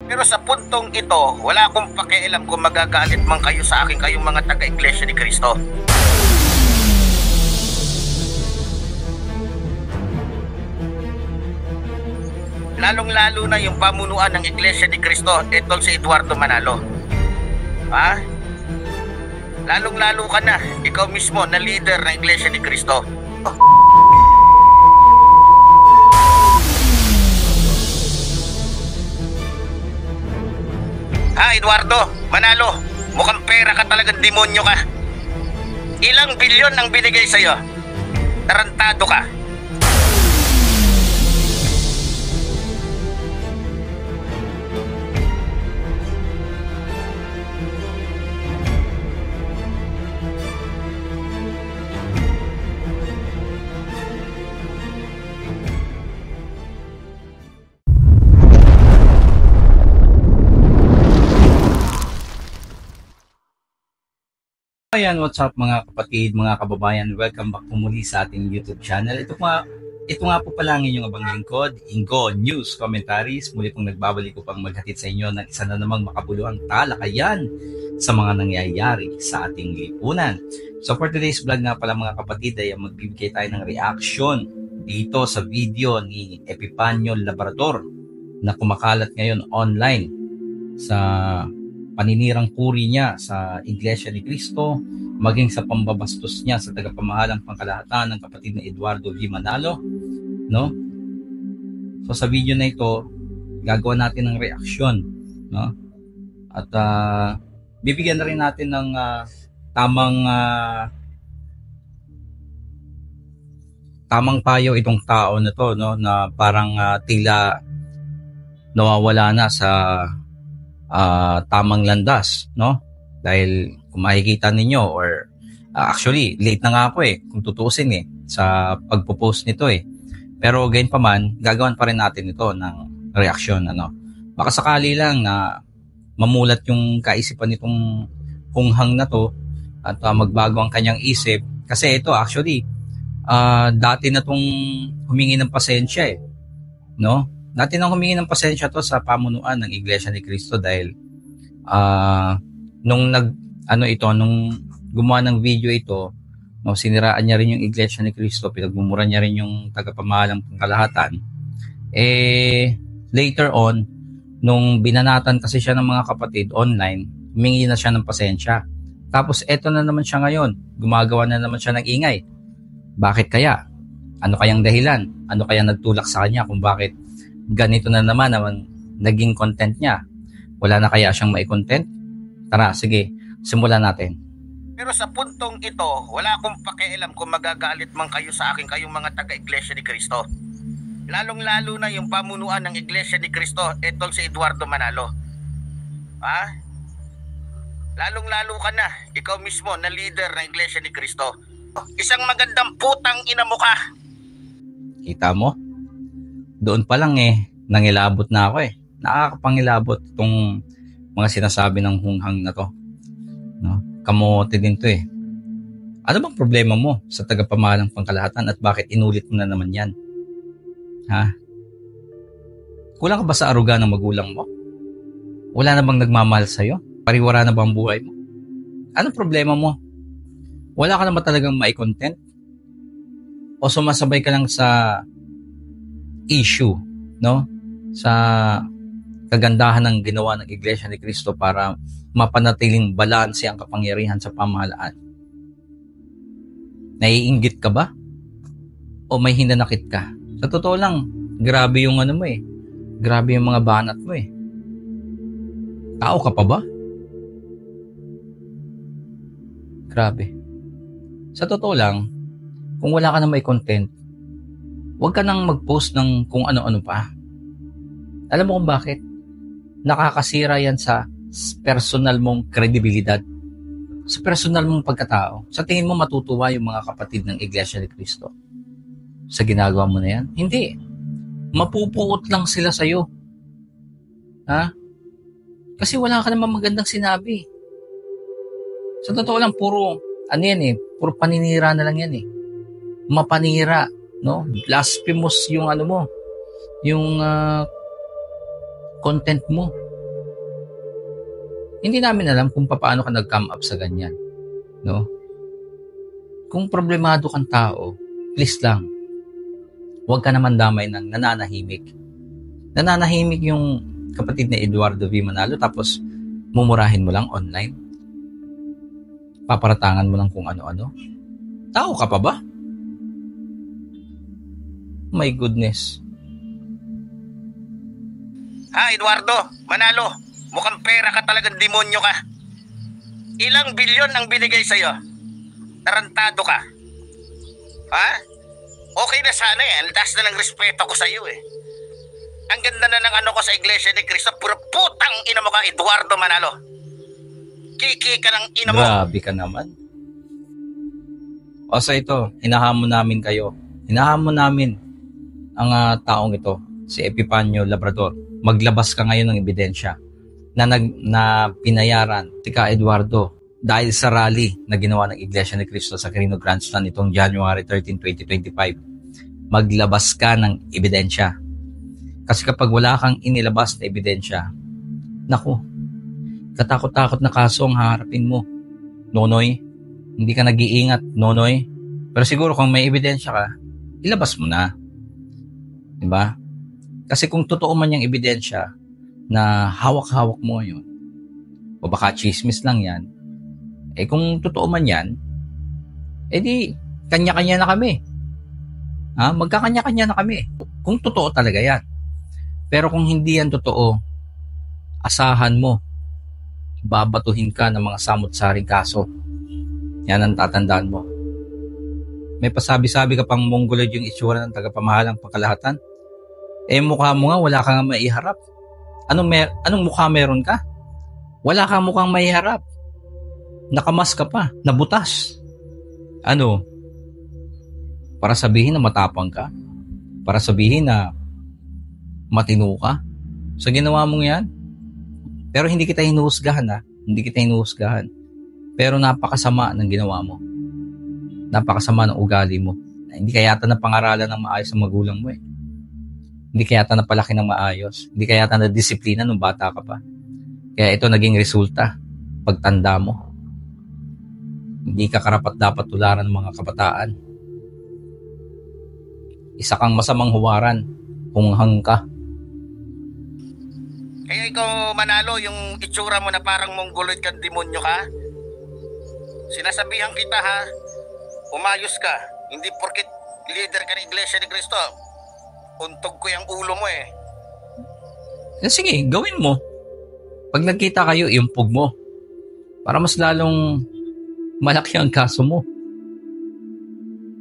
Pero sa puntong ito, wala akong pakialam kung magagalit man kayo sa akin kayong mga taga-Iglesia ni Cristo. Lalong-lalo na yung pamunuan ng Iglesia ni Cristo, itong si Eduardo Manalo. Ha? Lalong-lalo ka na, ikaw mismo na leader ng Iglesia ni Cristo. Ha, Eduardo Manalo, mukhang pera ka, talagang demonyo ka. Ilang bilyon ang binigay sa'yo? Tarantado ka. Ayan, what's up mga kapatid, mga kababayan, welcome back po muli sa ating YouTube channel. Ito nga po pala ang inyong abang lingkod, Ingo News Commentaries. Muli pong nagbabalik ko pang maghatid sa inyo ng isa na namang makabuluhang talakayan sa mga nangyayari sa ating lipunan. So for today's vlog nga pala mga kapatid ay magbibigay tayo ng reaction dito sa video ni Epifanio Labrador na kumakalat ngayon online sa paninirang puri niya sa Iglesia ni Cristo, maging sa pambabastos niya sa tagapamahalang pangkalahatan ng kapatid na Eduardo V. Manalo, no? So sa video na ito, gagawa natin ng reaksyon, no? At bibigyan na rin natin ng tamang payo itong tao na to, no, na parang tila nawawala na sa tamang landas, no? Dahil kung makikita ninyo or actually late na nga ako kung tutuusin sa pagpo-post nito pero gayon pa man gagawin pa rin natin ito ng reaksyon, ano. Baka sakali lang na mamulat yung kaisipan nitong hunghang na to at magbago ang kanyang isip, kasi ito actually dati na tong humingi ng pasensya no? Dati nang humingi ng pasensya to sa pamunuan ng Iglesia ni Cristo dahil nung gumawa ng video ito, no, siniraan niya rin yung Iglesia ni Cristo, pinagmumura niya rin yung tagapamahalang pangkalahatan. Later on, nung binanatan kasi siya ng mga kapatid online, humingi na siya ng pasensya. Tapos eto na naman siya ngayon, gumagawa na naman siya ng ingay. Bakit kaya? Ano kayang dahilan? Ano kaya nagtulak sa kanya kung bakit ganito na naman naging content niya? Wala na kaya siyang mai-content? Tara, sige, simulan natin. Pero sa puntong ito, wala akong pakialam kung magagalit man kayo sa akin kayong mga taga-Iglesia ni Cristo. Lalong-lalo na yung pamunuan ng Iglesia ni Cristo, itong si Eduardo Manalo. Ha? Lalong-lalo ka na, ikaw mismo na leader ng Iglesia ni Cristo. Isang magandang putang ina mo ka. Kita mo? Doon pa lang nangilabot na ako Nakakapangilabot itong mga sinasabi ng hunghang na to, no? Kamote din to Ano bang problema mo sa tagapamahalang pangkalahatan at bakit inulit mo na naman yan? Ha? Kulang ka ba sa aruga ng magulang mo? Wala na bang nagmamahal sa'yo? Pariwara na ba ang buhay mo? Anong problema mo? Wala ka na ba talagang mai-content? O sumasabay ka lang sa issue, no? Sa kagandahan ng ginawa ng Iglesia ni Cristo para mapanatiling balanse ang kapangyarihan sa pamahalaan. Naiinggit ka ba? O may hinanakit ka? Sa totoo lang, grabe yung grabe yung mga banat mo Tao ka pa ba? Grabe. Sa totoo lang, kung wala ka na may content, huwag ka nang mag-post ng kung ano-ano pa. Alam mo kung bakit? Nakakasira yan sa personal mong kredibilidad, sa personal mong pagkatao. Sa tingin mo matutuwa yung mga kapatid ng Iglesia ni Cristo sa ginagawa mo na yan? Hindi. Mapupuot lang sila sa'yo. Ha? Kasi wala ka naman magandang sinabi. Sa totoo lang, puro puro paninira na lang yan Mapanira, no? Blasphemous yung yung content mo. Hindi namin alam kung paano ka nag-come up sa ganyan. No? Kung problemado kang tao, please lang, huwag ka naman damay ng nananahimik. Nananahimik yung kapatid ni Eduardo V. Manalo tapos mumurahin mo lang online. Paparatangan mo lang kung ano-ano. Tao ka pa ba? My goodness. Ha, Eduardo, Manalo, mukhang pera ka, talagang demonyo ka. Ilang bilyon ang binigay sa'yo? Tarantado ka. Ha? Okay na sana eh. Ang taas na ng respeto ko sa'yo eh. Ang ganda na ng ano ko sa Iglesia ni Cristo. Puro putang ina mo ka, Eduardo Manalo. Kiki ka ng ina mo. Grabe ka naman. O so ito, hinahamon namin kayo. Hinahamon namin ang taong ito, si Epifanio Labrador. Maglabas ka ngayon ng ebidensya na pinayaran si Ka Eduardo dahil sa rally na ginawa ng Iglesia ni Cristo sa Quirino Grandstand itong January 13, 2025. Maglabas ka ng ebidensya. Kasi kapag wala kang inilabas na ebidensya, naku, katakot-takot na kaso ang haharapin mo. Nonoy, hindi ka nag-iingat, Nonoy. Pero siguro kung may ebidensya ka, ilabas mo na. Diba? Kasi kung totoo man yung ebidensya na hawak-hawak mo yun, o baka chismis lang yan, eh kung totoo man yan, eh di, kanya-kanya na kami. Ha? Magkakanya-kanya na kami. Kung totoo talaga yan. Pero kung hindi yan totoo, asahan mo, babatuhin ka ng mga samot-saring kaso. Yan ang tatandaan mo. May pasabi-sabi ka pang mongoloid yung itsura ng tagapamahalang pangkalahatan. Eh mukha mo nga, wala kang maiharap. Anong mukha meron ka? Wala kang mukhang maiharap. Nakamas ka pa, nabutas. Ano? Para sabihin na matapang ka? Para sabihin na matino ka? Sa ginawa mong yan? Pero hindi kita hinuhusgahan ha? Hindi kita hinuhusgahan. Pero napakasama ng ginawa mo. Napakasama ng ugali mo. Hindi ka yata na pangaralan ng maayos ng magulang mo eh. Hindi ka yata napalaki ng maayos. Hindi ka yata na disiplina nung bata ka pa. Kaya ito naging resulta. Pagtanda mo. Hindi ka karapat-dapat tularan ng mga kabataan. Isa kang masamang huwaran. Hunghang ka. Kaya ikaw, Manalo, yung itsura mo na parang mongoloid kang demonyo ka, sinasabihan kita ha, umayos ka. Hindi porket leader ka ng Iglesia ni Cristo, untog ko yung ulo mo eh. Sige, gawin mo. Pag nagkita kayo, iumpog mo. Para mas lalong malaki ang kaso mo.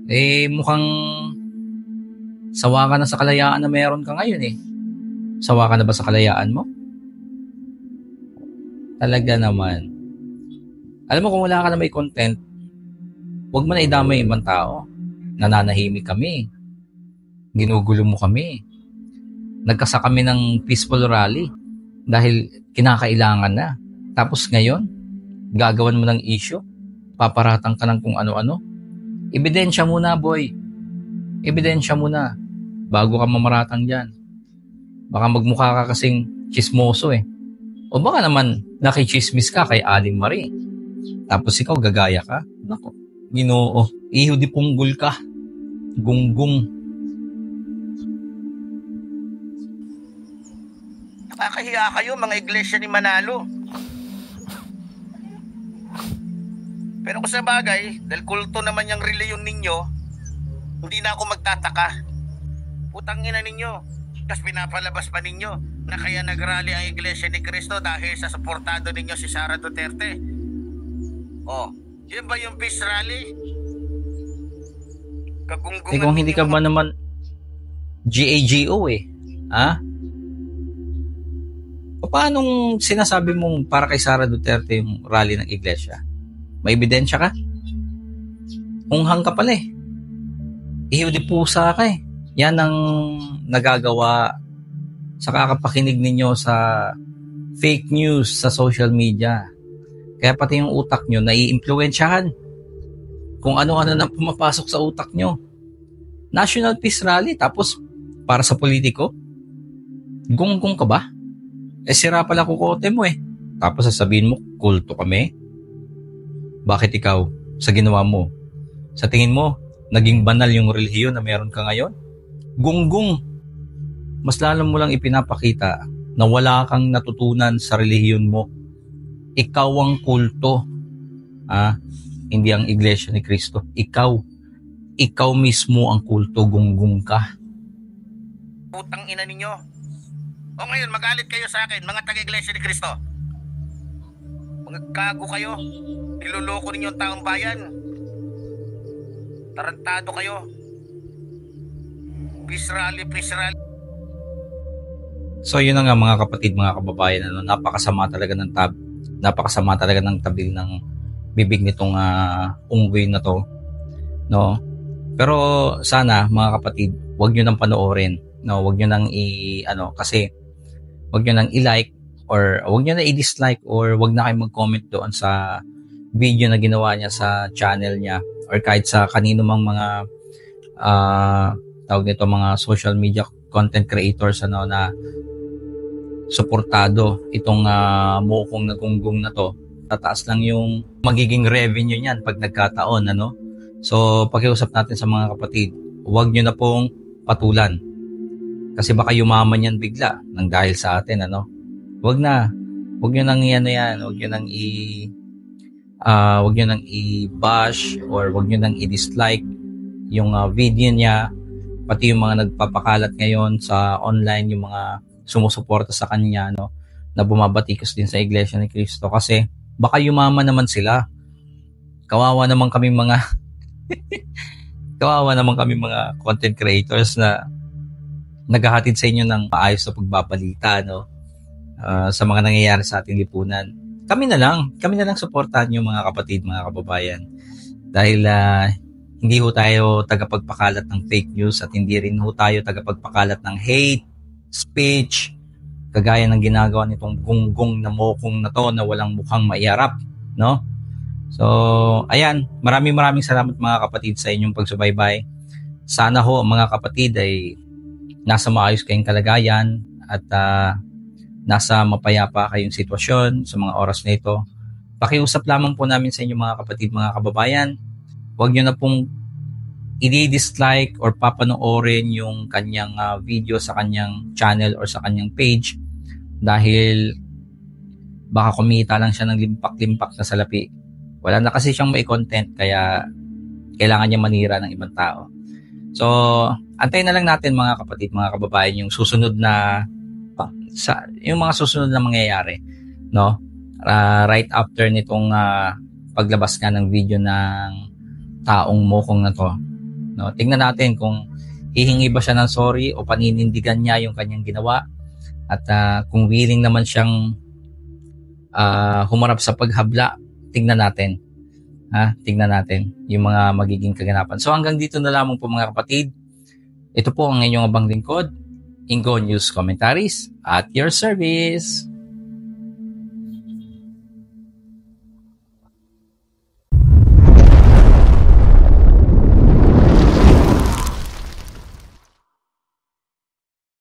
Eh, mukhang sawa ka na sa kalayaan na meron ka ngayon eh. Sawa ka na ba sa kalayaan mo? Talaga naman. Alam mo, kung wala ka na may content, huwag mo na idamay ibang tao. Nananahimik kami. Ginugulo mo kami. Nagkasa kami ng peaceful rally dahil kinakailangan na. Tapos ngayon, gagawan mo ng issue. Paparatang ka ng kung ano-ano. Ebidensya muna, boy. Ebidensya muna. Bago ka mamaratang dyan. Baka magmukha ka kasing chismoso eh. O baka naman nakichismis ka kay Aling Marie. Tapos ikaw gagaya ka. Nako, Ginoo. Iho di punggol ka. Gunggong. Nakakahiya kayo mga iglesia ni Manalo. Pero kung sa bagay, dahil kulto naman yung reliyon ninyo, hindi na ako magtataka. Putang ina ninyo. Tapos pinapalabas pa ninyo na kaya nagrally ang Iglesia ni Cristo dahil sa suportado ninyo si Sara Duterte. Oh, yun ba yung peace rally? Kagunggungan Eh kung hindi ka ba naman GAGO eh. Ha? Paano sinasabi mong para kay Sara Duterte yung rally ng iglesia? May ebidensya ka? Hunghang ka pala eh. Ihiw di pusa ka eh. Yan ang nagagawa sa kakapakinig ninyo sa fake news sa social media. Kaya pati yung utak nyo nai-impluwensyahan kung ano-ano na pumapasok sa utak nyo. National Peace Rally tapos para sa politiko? Gunggong ka ba? Eh sira pala kukote mo eh. Tapos sasabihin mo, kulto kami? Bakit ikaw, sa ginawa mo, sa tingin mo, naging banal yung relihiyon na meron ka ngayon? Gunggong, mas lalo mo lang ipinapakita na wala kang natutunan sa relihiyon mo. Ikaw ang kulto. Hindi ang Iglesia ni Cristo. Ikaw mismo ang kulto, gunggong ka. Putang ina ninyo. O ngayon, magalit kayo sa akin, mga taga-Iglesia ni Cristo. Mga gago kayo. Niloloko ninyo ang taong bayan. Tarantado kayo. Peace rally. So yun na nga mga kapatid, mga kababayan, napakasama talaga ng tabil ng bibig nitong unggoy na to, no? Pero sana mga kapatid, wag niyo nang panoorin, no? Wag niyo nang kasi wag niyo nang i-like or wag niyo na i-dislike or wag na kayong mag-comment doon sa video na ginawa niya sa channel niya or kahit sa kanino mang mga tawag nito, mga social media content creators na suportado itong mukong nagunggong na to. Tataas lang yung magiging revenue niyan pag nagkataon, So pakiusap natin sa mga kapatid, huwag nyo na pong patulan kasi baka yumaman yan bigla nang dahil sa atin, Huwag nyo nang huwag nyo nang i-bash or huwag nyo nang i-dislike yung video niya, pati yung mga nagpapakalat ngayon sa online, yung mga sumusuporta sa kanya, na bumabatikos din sa Iglesia ni Cristo kasi baka yumaman naman sila. Kawawa naman kami mga content creators na naghahatid sa inyo ng maayos na pagbabalita, sa mga nangyayari sa ating lipunan. Kami na lang suportahan yung mga kapatid, mga kababayan. Dahil hindi ho tayo tagapagpakalat ng fake news at hindi rin ho tayo tagapagpakalat ng hate speech kagaya ng ginagawa nitong gunggong na mokong na to na walang mukhang maiharap, So, ayan, maraming salamat mga kapatid sa inyong pagsubaybay. Sana ho mga kapatid ay nasa maayos kayong kalagayan at nasa mapayapa kayong sitwasyon sa mga oras na ito. Pakiusap lamang po namin sa inyo mga kapatid, mga kababayan, huwag nyo na pong i-dislike or papanoorin yung kanyang video sa kanyang channel or sa kanyang page dahil baka kumita lang siya ng limpak-limpak na salapi. Wala na kasi siyang may content kaya kailangan niya manira ng ibang tao. So, antayin na lang natin mga kapatid, mga kababayan, yung susunod na mangyayari, right after nitong paglabas nga ng video ng taong mokong na to. Tingnan natin kung hihingi ba siya ng sorry o paninindigan niya yung kanyang ginawa at kung willing naman siyang humarap sa paghabla, tingnan natin yung mga magiging kaganapan. So hanggang dito na lamang po mga kapatid. Ito po ang inyong abang lingkod, Ingo News Commentaries at your service.